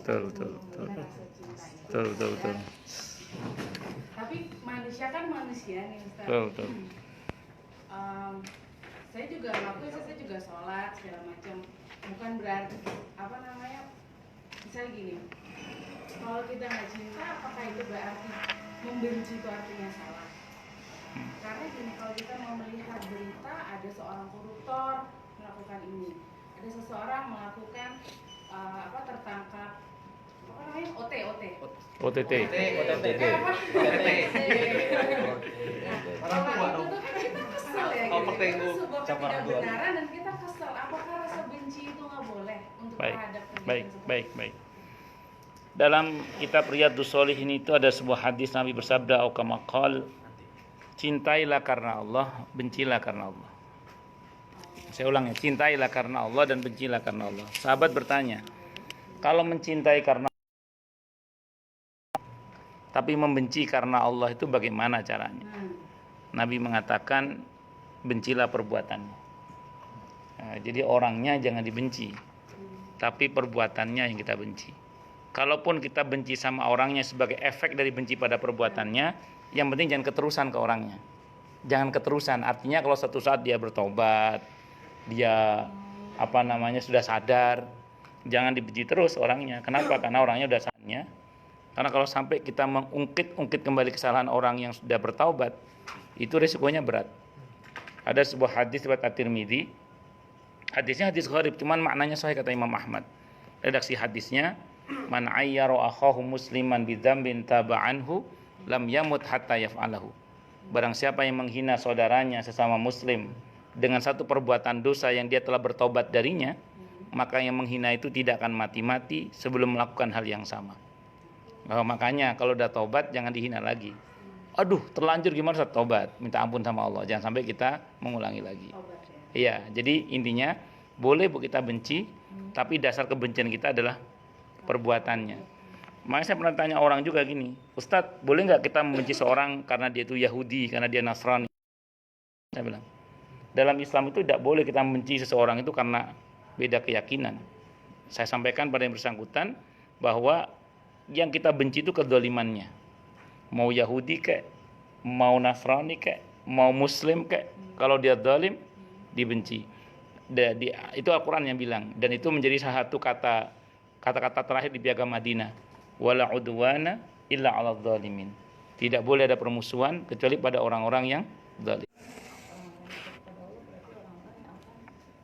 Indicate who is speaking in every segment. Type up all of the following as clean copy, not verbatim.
Speaker 1: kita menunjukkan rasa cinta itu.
Speaker 2: Betul.
Speaker 1: Tapi manusia kan manusia nih Ustaz.
Speaker 2: Betul.
Speaker 1: Saya juga ngaku, saya juga sholat segala macam. Bukan berarti misalnya gini, kalau kita nggak cinta, apakah itu berarti membenci itu artinya salah? Karena gini, kalau kita mau melihat berita ada seorang koruptor melakukan ini, ada seseorang melakukan tertangkap OTT. Kalau itu kan kita kesel ya gitu. Itu sebuah ketidakbenaran dan kita kesel. Apakah rasa benci itu nggak boleh untuk terhadap kegiatan
Speaker 2: Baik. Dalam kitab Riyadhus Shalihin itu ada sebuah hadis Nabi bersabda, "Au kama qala, cintailah karena Allah, bencilah karena Allah." Saya ulang ya, cintailah karena Allah dan bencilah karena Allah. Sahabat bertanya, kalau mencintai karena tapi membenci karena Allah itu bagaimana caranya? Nabi mengatakan, bencilah perbuatannya. Nah, jadi orangnya jangan dibenci, tapi perbuatannya yang kita benci. Kalaupun kita benci sama orangnya sebagai efek dari benci pada perbuatannya, yang penting jangan keterusan ke orangnya. Jangan keterusan, artinya kalau suatu saat dia bertobat, dia sudah sadar, jangan dibenci terus orangnya. Kenapa? Karena orangnya udah saatnya. Karena kalau sampai kita mengungkit kembali kesalahan orang yang sudah bertaubat, itu risikonya berat. Ada sebuah hadis riwayat At-Tirmidzi. Hadisnya hadis gharib, cuman maknanya sahih kata Imam Ahmad. Redaksi hadisnya, man ayyara akhahu musliman bidzambin taba'anhu lam yamut hatta yaf'alahu. Barang siapa yang menghina saudaranya sesama muslim dengan satu perbuatan dosa yang dia telah bertobat darinya, maka yang menghina itu tidak akan mati-mati sebelum melakukan hal yang sama. Makanya kalau udah tobat jangan dihina lagi. Aduh, terlanjur gimana saat tobat? Minta ampun sama Allah. Jangan sampai kita mengulangi lagi. Iya, jadi intinya boleh kita benci, tapi dasar kebencian kita adalah perbuatannya. Makanya saya pernah tanya orang juga gini, Ustadz, boleh nggak kita membenci seorang karena dia itu Yahudi, karena dia Nasrani? Saya bilang, dalam Islam itu tidak boleh kita membenci seseorang itu karena beda keyakinan. Saya sampaikan pada yang bersangkutan bahwa yang kita benci itu kedzalimannya. Mau Yahudi kek, mau Nasrani kek, mau Muslim kek, kalau dia zalim dibenci. Itu Al-Quran yang bilang, dan itu menjadi salah satu kata-kata terakhir di Piagam Madinah. Wala udwana illa 'alal zalimin. Tidak boleh ada permusuhan kecuali pada orang-orang yang zalim.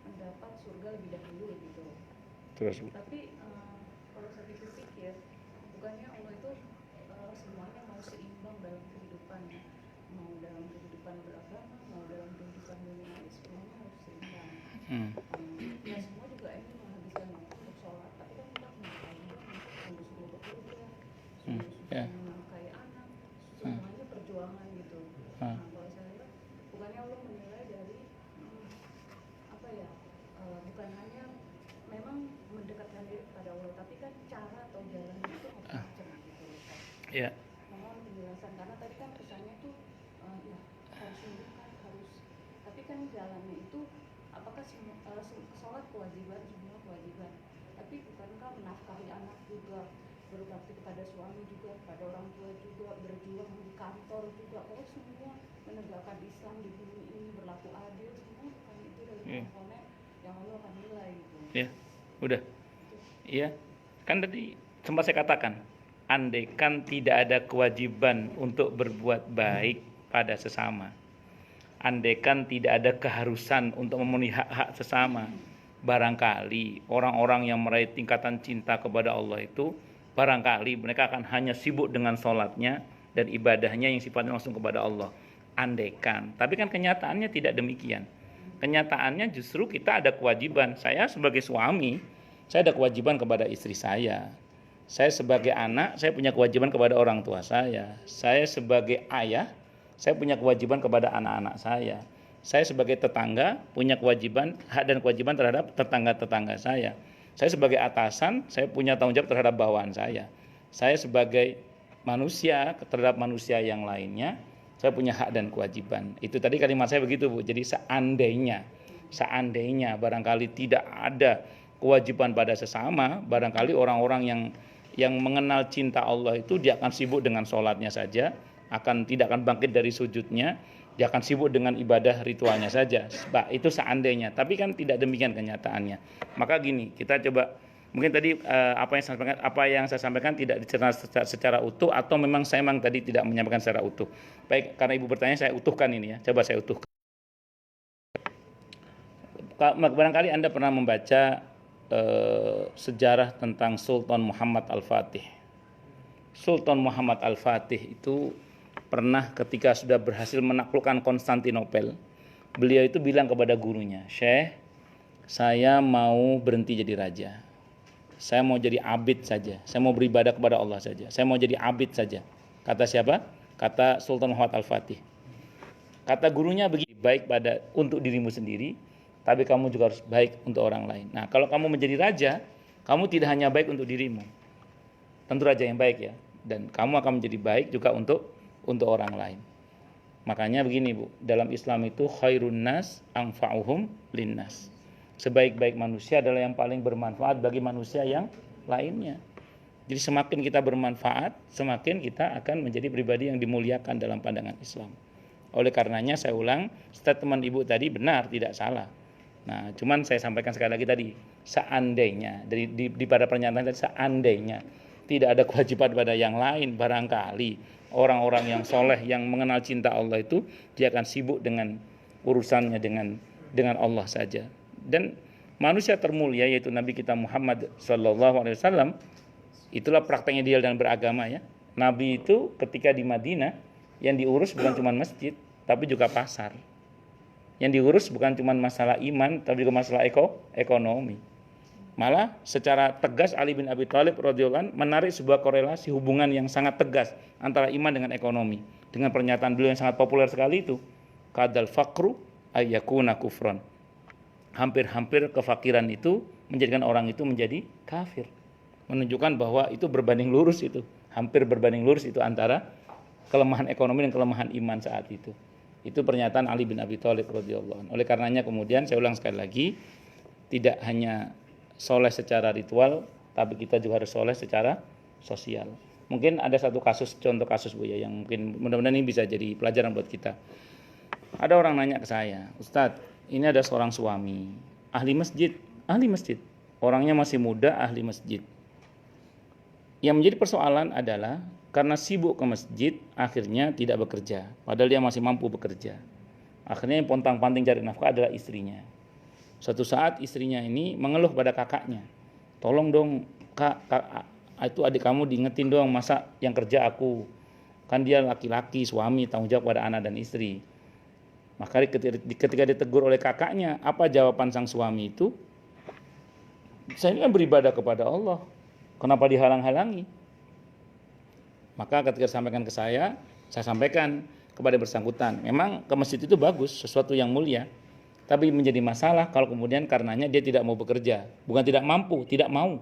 Speaker 3: Mendapat surga lebih dahulu gitu.
Speaker 2: Terus.
Speaker 3: Tapi kalau saya pikir, bukannya Allah itu semuanya mau seimbang dalam kehidupan, mau dalam kehidupan beragama, mau dalam kehidupan dunia, semuanya harus seimbang. Ya semua juga ini menghabiskan waktu untuk sholat, tapi kan kita sungguh-sungguh bekerja, sungguh-sungguh menafkahi anak, semuanya perjuangan gitu. Nah, kalau saya lihat, bukannya Allah menilai dari bukan hanya memang mendekatkan diri kepada Allah, tapi kan cara atau jalan itu macam-macam gitu.
Speaker 2: Iya.
Speaker 3: Mohon penjelasan, karena tadi kan pesannya itu harus sungguhkan, harus, tapi kan jalannya itu apakah sholat kewajiban, semua kewajiban, tapi bukankah menafkahi anak juga, berbakti kepada suami juga, kepada orang tua juga, berjuang di kantor juga, semua menegakkan Islam di bumi ini, berlaku adil, semua bukan itu dari komponen yang Allah akan nilai gitu.
Speaker 2: Ya, udah. Iya, kan tadi sempat saya katakan, andaikan tidak ada kewajiban untuk berbuat baik pada sesama, andaikan tidak ada keharusan untuk memenuhi hak-hak sesama, barangkali orang-orang yang meraih tingkatan cinta kepada Allah itu, barangkali mereka akan hanya sibuk dengan sholatnya dan ibadahnya yang sifatnya langsung kepada Allah. Andaikan, tapi kan kenyataannya tidak demikian. Kenyataannya justru kita ada kewajiban. Saya sebagai suami, saya ada kewajiban kepada istri saya. Saya sebagai anak, saya punya kewajiban kepada orang tua saya. Saya sebagai ayah, saya punya kewajiban kepada anak-anak saya. Saya sebagai tetangga punya kewajiban, hak dan kewajiban terhadap tetangga-tetangga saya. Saya sebagai atasan, saya punya tanggung jawab terhadap bawahan saya. Saya sebagai manusia terhadap manusia yang lainnya, saya punya hak dan kewajiban. Itu tadi kalimat saya begitu, Bu. Jadi seandainya barangkali tidak ada kewajiban pada sesama, barangkali orang-orang yang mengenal cinta Allah itu dia akan sibuk dengan sholatnya saja, tidak akan bangkit dari sujudnya, dia akan sibuk dengan ibadah ritualnya saja. Itu seandainya, tapi kan tidak demikian kenyataannya. Maka gini, kita coba mungkin tadi apa yang saya sampaikan tidak dicerna secara utuh, atau memang saya tadi tidak menyampaikan secara utuh. Baik, karena Ibu bertanya, saya utuhkan ini ya. Coba saya utuhkan. Barangkali Anda pernah membaca sejarah tentang Sultan Muhammad Al-Fatih. Sultan Muhammad Al-Fatih itu pernah ketika sudah berhasil menaklukkan Konstantinopel, beliau itu bilang kepada gurunya, "Syekh, saya mau berhenti jadi raja. Saya mau jadi abid saja. Saya mau beribadah kepada Allah saja. Saya mau jadi abid saja." Kata siapa? Kata Sultan Muhammad Al-Fatih. Kata gurunya begini, baik untuk dirimu sendiri, tapi kamu juga harus baik untuk orang lain. Nah, kalau kamu menjadi raja, kamu tidak hanya baik untuk dirimu, tentu raja yang baik ya, dan kamu akan menjadi baik juga untuk orang lain. Makanya begini Bu, dalam Islam itu khairun nas anfa'uhum linnas. Sebaik-baik manusia adalah yang paling bermanfaat bagi manusia yang lainnya. Jadi semakin kita bermanfaat, semakin kita akan menjadi pribadi yang dimuliakan dalam pandangan Islam. Oleh karenanya saya ulang, statement Ibu tadi benar, tidak salah. Nah, cuman saya sampaikan sekali lagi tadi, seandainya di pada pernyataan tadi, seandainya tidak ada kewajiban pada yang lain, barangkali orang-orang yang soleh yang mengenal cinta Allah itu dia akan sibuk dengan urusannya dengan Allah saja. Dan manusia termulia yaitu Nabi kita Muhammad SAW, itulah prakteknya dia dalam beragama ya. Nabi itu ketika di Madinah yang diurus bukan cuma masjid, tapi juga pasar. Yang diurus bukan cuma masalah iman, tapi juga masalah ekonomi. Malah secara tegas Ali bin Abi Thalib radhiyallahu anhu menarik sebuah korelasi hubungan yang sangat tegas antara iman dengan ekonomi. Dengan pernyataan beliau yang sangat populer sekali itu, kadal faqru ayyakuna kufron. Hampir-hampir kefakiran itu menjadikan orang itu menjadi kafir. Menunjukkan bahwa itu berbanding lurus itu. Hampir berbanding lurus itu antara kelemahan ekonomi dan kelemahan iman saat itu. Itu pernyataan Ali bin Abi Thalib radhiyallahu anhu. Oleh karenanya kemudian saya ulang sekali lagi, tidak hanya soleh secara ritual, tapi kita juga harus soleh secara sosial. Mungkin ada satu contoh kasus Bu ya, yang mungkin mudah-mudahan ini bisa jadi pelajaran buat kita. Ada orang nanya ke saya, "Ustadz, ini ada seorang suami, ahli masjid. Orangnya masih muda, ahli masjid. Yang menjadi persoalan adalah karena sibuk ke masjid, akhirnya tidak bekerja. Padahal dia masih mampu bekerja. Akhirnya yang pontang-panting cari nafkah adalah istrinya. Suatu saat istrinya ini mengeluh pada kakaknya, "Tolong dong kak, itu adik kamu diingetin dong, masa yang kerja aku. Kan dia laki-laki, suami, tanggung jawab pada anak dan istri." Maka ketika ditegur oleh kakaknya, apa jawaban sang suami itu? "Saya ini kan beribadah kepada Allah, kenapa dihalang-halangi?" Maka ketika sampaikan ke saya sampaikan kepada bersangkutan, memang ke masjid itu bagus, sesuatu yang mulia. Tapi menjadi masalah kalau kemudian karenanya dia tidak mau bekerja. Bukan tidak mampu, tidak mau.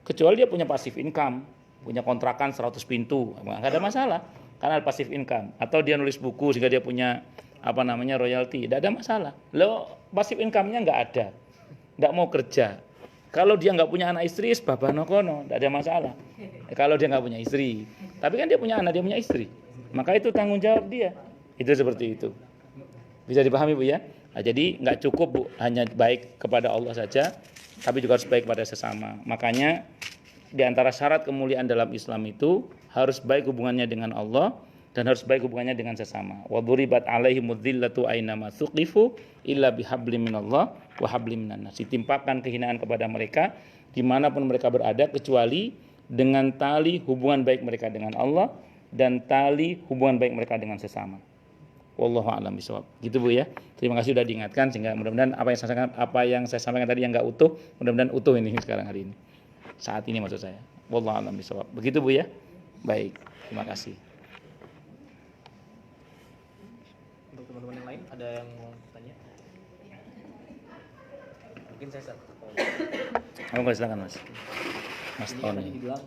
Speaker 2: Kecuali dia punya passive income, punya kontrakan 100 pintu, enggak ada masalah. Karena ada passive income. Atau dia nulis buku sehingga dia punya royalti, tidak ada masalah. Lo passive income-nya enggak ada. Enggak mau kerja. Kalau dia enggak punya anak istri, babanokono, tidak ada masalah. Kalau dia enggak punya istri. Tapi kan dia punya anak, dia punya istri. Maka itu tanggung jawab dia. Itu seperti itu. Bisa dipahami Bu ya? Nah, jadi nggak cukup Bu hanya baik kepada Allah saja, tapi juga harus baik pada sesama. Makanya di antara syarat kemuliaan dalam Islam itu harus baik hubungannya dengan Allah dan harus baik hubungannya dengan sesama. Wa duribat alaihimudz dzillatu ainama thuqifu illa bihablim minallah wa hablim minan nas. Ditimpakan kehinaan kepada mereka dimanapun mereka berada kecuali dengan tali hubungan baik mereka dengan Allah dan tali hubungan baik mereka dengan sesama. Wallahu a'lam bishawab. Gitu Bu ya. Terima kasih sudah diingatkan sehingga mudah-mudahan apa yang saya sampaikan tadi yang enggak utuh, mudah-mudahan utuh ini sekarang hari ini. Saat ini maksud saya. Wallahu a'lam bishawab. Begitu Bu ya. Baik. Terima kasih.
Speaker 4: Untuk teman-teman yang lain ada yang mau tanya? Mungkin saya
Speaker 2: Silakan Mas. Mas
Speaker 4: Ini
Speaker 2: Tony.
Speaker 4: tadi dibilang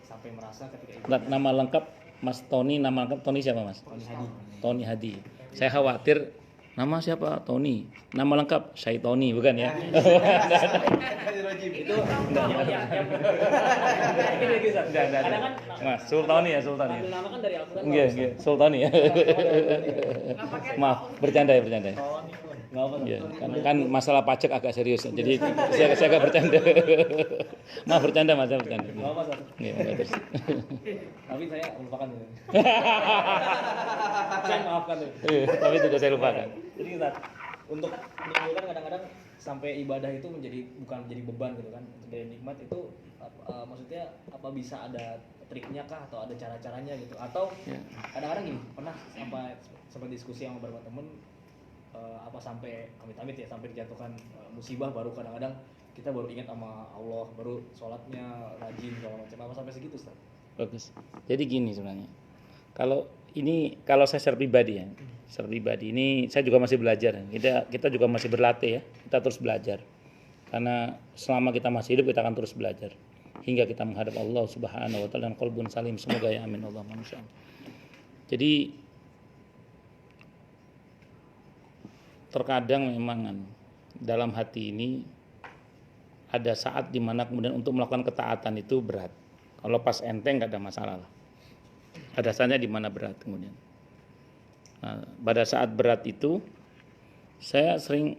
Speaker 4: sampai merasa ketika ibu
Speaker 2: Nama lengkap Mas Tony, nama lengkap Tony siapa Mas?
Speaker 4: Tony Hadi.
Speaker 2: Tony Hadi. Saya khawatir Nama siapa? Tony. Nama lengkap saya Tony, bukan ya?
Speaker 4: Itu kadang kan
Speaker 2: Mas, Sultani ya, Sultani.
Speaker 4: ambil nama kan dari Al-Quran.
Speaker 2: Iya, Sultani ya.
Speaker 1: Nggak pakai
Speaker 2: Maaf, bercanda ya, bercanda.
Speaker 4: Nggak apa.
Speaker 2: Ya, kan masalah pajak agak serius. Jadi saya agak bercanda. Maaf bercanda, Mas, saya bercanda.
Speaker 4: Nggak apa satu.
Speaker 2: Iya, terus.
Speaker 4: Tapi saya melupakan itu. Saya maafkan tuh.
Speaker 2: Iya, tapi tidak saya lupakan.
Speaker 4: Jadi Ustaz, untuk menimbulkan kadang-kadang sampai ibadah itu bukan menjadi beban gitu kan, menjadi nikmat itu maksudnya apa bisa ada triknya kah atau ada cara-caranya gitu, atau
Speaker 2: Ya.
Speaker 4: kadang-kadang gini, pernah sampai diskusi sama beberapa temen apa sampai amit-amit ya sampai dijatuhkan musibah baru kadang-kadang kita baru ingat sama Allah, baru sholatnya rajin segala macam, apa sampai segitu Ustaz?
Speaker 2: Bagus. Jadi gini sebenarnya. Kalau saya secara pribadi ya, secara pribadi ini saya juga masih belajar. Kita juga masih berlatih ya. Kita terus belajar. Karena selama kita masih hidup kita akan terus belajar hingga kita menghadap Allah Subhanahu wa taala dan qalbun salim. Semoga ya amin Allah manusia. Jadi terkadang memang dalam hati ini ada saat dimana kemudian untuk melakukan ketaatan itu berat. Kalau pas enteng nggak ada masalah lah. Ada saatnya di mana berat kemudian. Nah, pada saat berat itu saya sering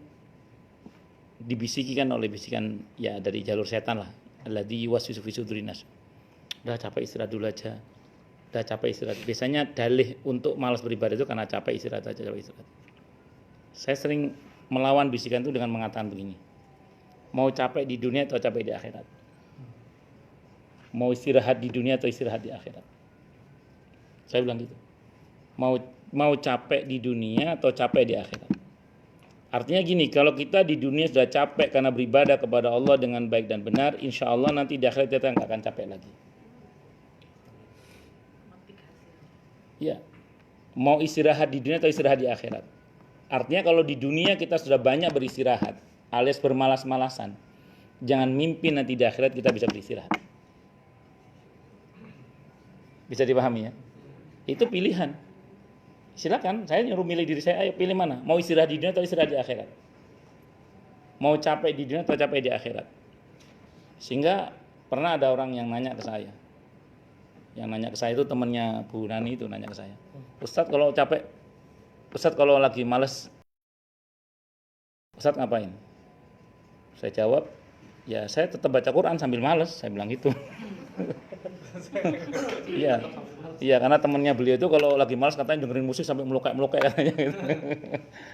Speaker 2: dibisikikan oleh bisikan ya dari jalur setan lah. Alladzi yuwaswisu fi sudurin nas. Udah capek istirahat dulu aja. Udah capek istirahat. Biasanya dalih untuk malas beribadah itu karena capek istirahat aja, capek istirahat. Saya sering melawan bisikan itu dengan mengatakan begini. Mau capek di dunia atau capek di akhirat? Mau istirahat di dunia atau istirahat di akhirat? Saya bilang gitu. Mau capek di dunia atau capek di akhirat? Artinya gini, kalau kita di dunia sudah capek karena beribadah kepada Allah dengan baik dan benar, insya Allah nanti di akhirat kita nggak akan capek lagi. Ya, mau istirahat di dunia atau istirahat di akhirat? Artinya kalau di dunia kita sudah banyak beristirahat, alias bermalas-malasan, jangan mimpi nanti di akhirat kita bisa beristirahat. Bisa dipahami ya? Itu pilihan. Silakan, saya nyuruh milih diri saya, ayo pilih mana? Mau istirahat di dunia atau istirahat di akhirat? Mau capek di dunia atau capek di akhirat? Sehingga pernah ada orang yang nanya ke saya. Yang nanya ke saya itu temannya Bu Nani itu nanya ke saya. Ustadz kalau capek, Ustadz kalau lagi males, Ustadz ngapain? Saya jawab, ya saya tetap baca Quran sambil males, saya bilang gitu. Iya, karena temannya beliau itu kalau lagi malas katanya dengerin musik sampai melukai katanya gitu.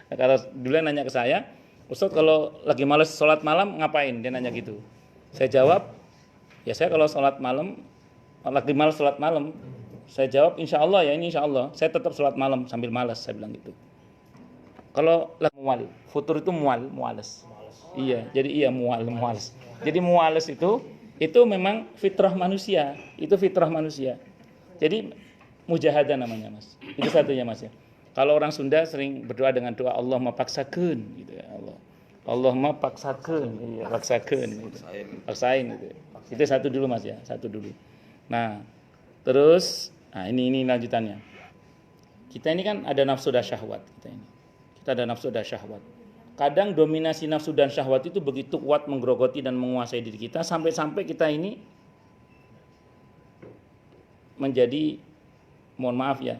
Speaker 2: Nah, kalau dulu nanya ke saya, Ustadz kalau lagi malas sholat malam ngapain? Dia nanya gitu. Saya jawab, ya saya kalau sholat malam, lagi malas sholat malam, saya jawab insya Allah ya ini insya Allah, saya tetap sholat malam sambil malas, saya bilang gitu. Kalau lagi mual, futur itu muales. Iya, jadi iya muales. Jadi muales itu memang fitrah manusia, itu fitrah manusia. Jadi mujahadah namanya Mas. Itu satunya Mas ya. Kalau orang Sunda sering berdoa dengan doa Allah mapaksakeun gitu ya Allah. Allah mapaksakeun, iya paksakeun gitu. Paksain gitu. Itu satu dulu Mas ya, satu dulu. Nah, terus ini lanjutannya. Kita ini kan ada nafsu dan syahwat kita ini. Kita ada nafsu dan syahwat. Kadang dominasi nafsu dan syahwat itu begitu kuat menggerogoti dan menguasai diri kita sampai-sampai kita ini menjadi, mohon maaf ya,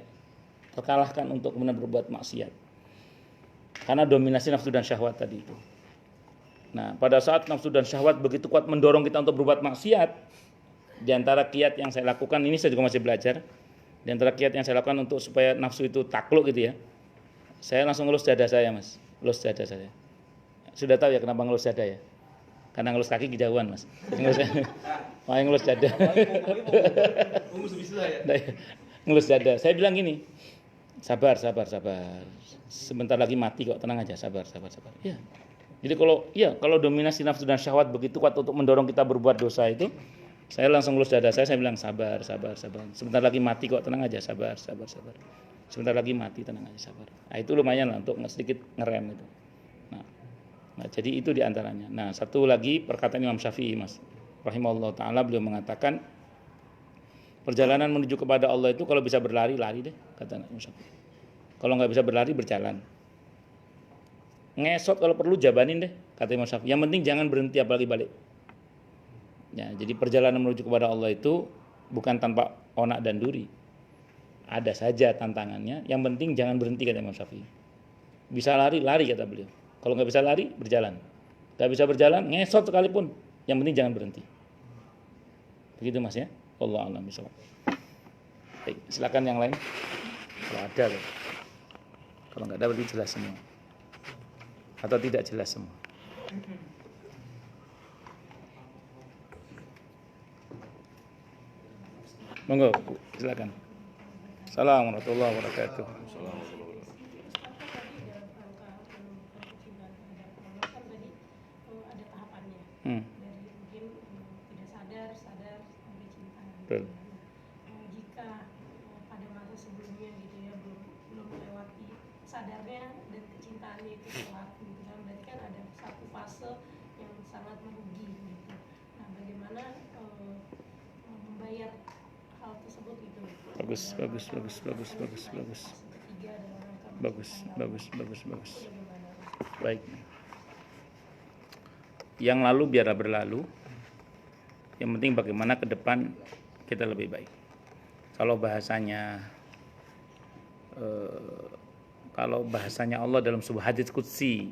Speaker 2: terkalahkan untuk kemudian berbuat maksiat. Karena dominasi nafsu dan syahwat tadi itu. Nah, pada saat nafsu dan syahwat begitu kuat mendorong kita untuk berbuat maksiat, di antara kiat yang saya lakukan, ini saya juga masih belajar, di antara kiat yang saya lakukan untuk supaya nafsu itu takluk gitu ya, saya langsung ngelus dada saya Mas. Ngelus dada saya. Sudah tahu ya kenapa ngelus dada ya? Karena ngelus kaki kejauhan Mas. Ngelus dada. Ngelus dada. Saya bilang gini, sabar. Sebentar lagi mati kok, tenang aja, sabar. Ya. Jadi kalau dominasi nafsu dan syahwat begitu kuat untuk mendorong kita berbuat dosa itu, saya langsung ngelus dada saya bilang sabar. Sebentar lagi mati kok, tenang aja, sabar. Sebentar lagi mati, tenang aja, sabar. Nah, itu lumayan lah untuk sedikit ngerem itu. Nah, jadi itu diantaranya. Nah, satu lagi perkataan Imam Syafi'i Mas, rahimahullah ta'ala, beliau mengatakan perjalanan menuju kepada Allah itu kalau bisa berlari, lari deh, kata Imam Syafi'i. Kalau nggak bisa berlari, berjalan. ngesot kalau perlu jabanin deh, kata Imam Syafi'i. Yang penting jangan berhenti apalagi balik. Ya, jadi perjalanan menuju kepada Allah itu bukan tanpa onak dan duri. Ada saja tantangannya, yang penting jangan berhenti, kata Imam Syafi'i. Bisa lari, lari kata beliau. Kalau nggak bisa lari, berjalan. Nggak bisa berjalan, ngesot sekalipun, yang penting jangan berhenti. Begitu Mas ya. Allah a'lam bishawab. Baik, silakan yang lain. Kalau ada loh. Kalau nggak ada berarti jelas semua. Atau tidak jelas semua. Monggo, Bu, silakan. Assalamualaikum warahmatullahi wabarakatuh.
Speaker 5: Ada tahapannya.
Speaker 2: Hmm.
Speaker 5: Dari mungkin tidak sadar, sadar sampai cinta.
Speaker 2: Betul.
Speaker 5: Jika pada masa sebelumnya gitu ya belum melewati sadarnya dan kecintaannya itu telat gitu kan, berarti kan ada satu fase yang sangat merugi gitu. Nah, bagaimana membayar hal tersebut gitu?
Speaker 2: Bagus.
Speaker 5: Ketiga dalam rangka
Speaker 2: Bagus.
Speaker 5: bagaimana?
Speaker 2: Baik. Yang lalu biarlah berlalu. Yang penting bagaimana ke depan kita lebih baik. Kalau bahasanya Allah dalam sebuah hadis qudsi,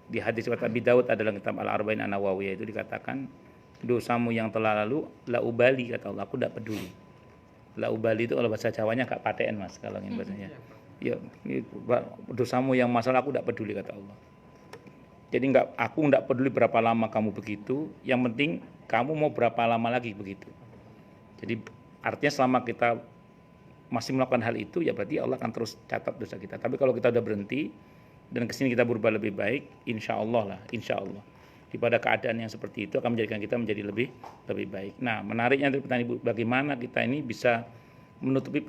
Speaker 2: di hadis riwayat Abi Daud adalah kitab Al-Arba'in An-Nawawiyah, itu dikatakan dosamu yang telah lalu la ubali, kata Allah, aku tidak peduli. La ubali itu kalau bahasa Jawanya gak paten Mas, kalau ingin bahasanya. Ya, dosamu yang masalah aku tidak peduli, kata Allah. Jadi aku tidak peduli berapa lama kamu begitu, yang penting kamu mau berapa lama lagi begitu. Jadi artinya selama kita masih melakukan hal itu, ya berarti Allah akan terus catat dosa kita. Tapi kalau kita udah berhenti dan kesini kita berubah lebih baik, insya Allah pada keadaan yang seperti itu akan menjadikan kita menjadi lebih baik. Nah, menariknya dari pertanyaan Ibu, bagaimana kita ini bisa menutupi